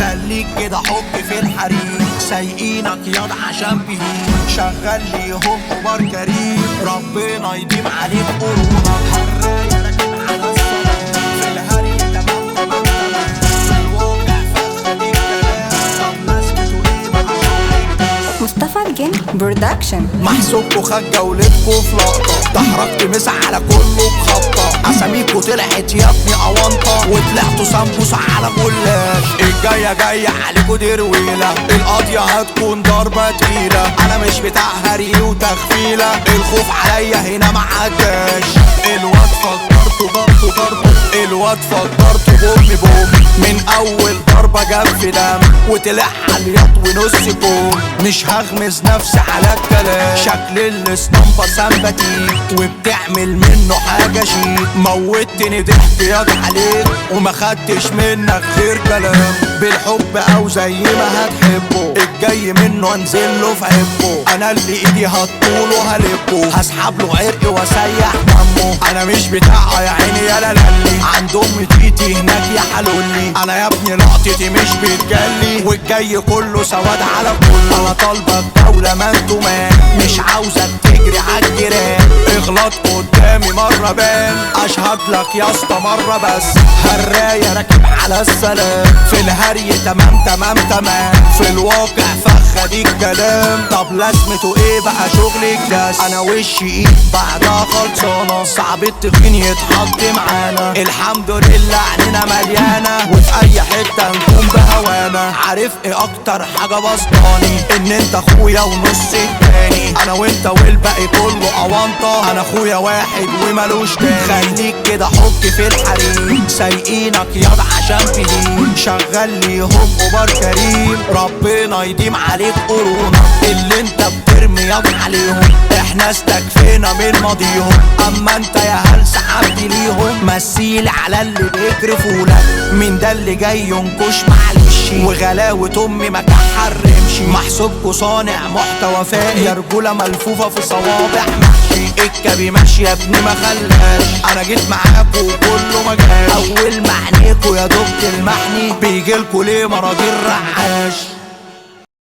خليك كده حك في الحريم، سايقينك ياض عشان بهيم، شغال ليهم كبار كريم، ربنا يديم عليك قرونك. حراية راكب على الصلاة في الهري تمام تمام تمام، في الواقع فخليك كلام، طب ناسكتوا ايه بقى شغلك؟ مصطفى الجن برودكشن. محسوبكوا خد جولتكوا في لقطة، تحركت مسا على كله بخبطة، اساميكوا طلعت يا ابني اونطة، وطلعتوا سمبوس على جلاش. الجاية جاية عليكوا درويلة، القاضية هتكون ضربة تقيلة، انا مش بتاع هري وتخفيلة، الخوف عليا هنا معداش. الواد فكرته الواد فكرته بوم بوم، من اول ضربة جاب في دم، وطلع عالياط ونص كوم، مش هغمز نفسي على الكلام، شكل الاسطمبة سمباتيك، وبتعمل منه حاجة شيك، موتني ضحك ياض عليك، وما خدتش منك غير كلام، بالحب او زي ما هتحبه، الجاي منه انزل له في عبه، انا اللي ايدي هطوله هلبه، هسحب له عرقي واسيح دمه، انا مش بتاع يا عيني يا لالي، عند ام تيتي هناك يا حلولي، انا يا ابني لقطتي مش بتجلي، والجاي كله سواد على كله، انا طالبك دولة ما انتو مان، مش عاوزك تجري عالجيران، اغلط قدامي مرة بان، اشهد لك يا اسطى مرة بس، هراية راكب على السلام، في الهري تمام تمام تمام، في الواقع فخ دي الكلام، طب لازمته ايه بقى شغلك داس، انا وشي ايد بعدها خلصانة، صعب التخين يتحط معانا، الحمد لله عنينا مليانة، وفي اي حتة نكون بهوانا، عارف ايه اكتر حاجة بسطاني، ان انت اخويا ونص التاني، انا وانت والباقي كله اوانطة، انا اخويا واحد ومالوش تاني، خليك كده حك في الحريم، سايقينك ياض عشان بهيم، شغال ليهم كبار كريم، ربنا يديم عليك قرونك، اللي انت بترمي ياض عليهم، احنا استكفينا من ماضيهم، اما انت يا هل سحبت ليهم، مثيل على اللي بيكرفولك، مين ده اللي جاي ينكش معلش، وغلاوة امي ما كحرمش، محسوبكوا صانع محتوى فائق، يا رجولة ملفوفة في صوابع محشي، الكبي ماشي يا ابني ما خلاش، انا جيت معاكوا وكله ما جاش، اول ما عينيكوا يا دوب تلمحني، بيجيلكوا ليه مرضي الرعاش.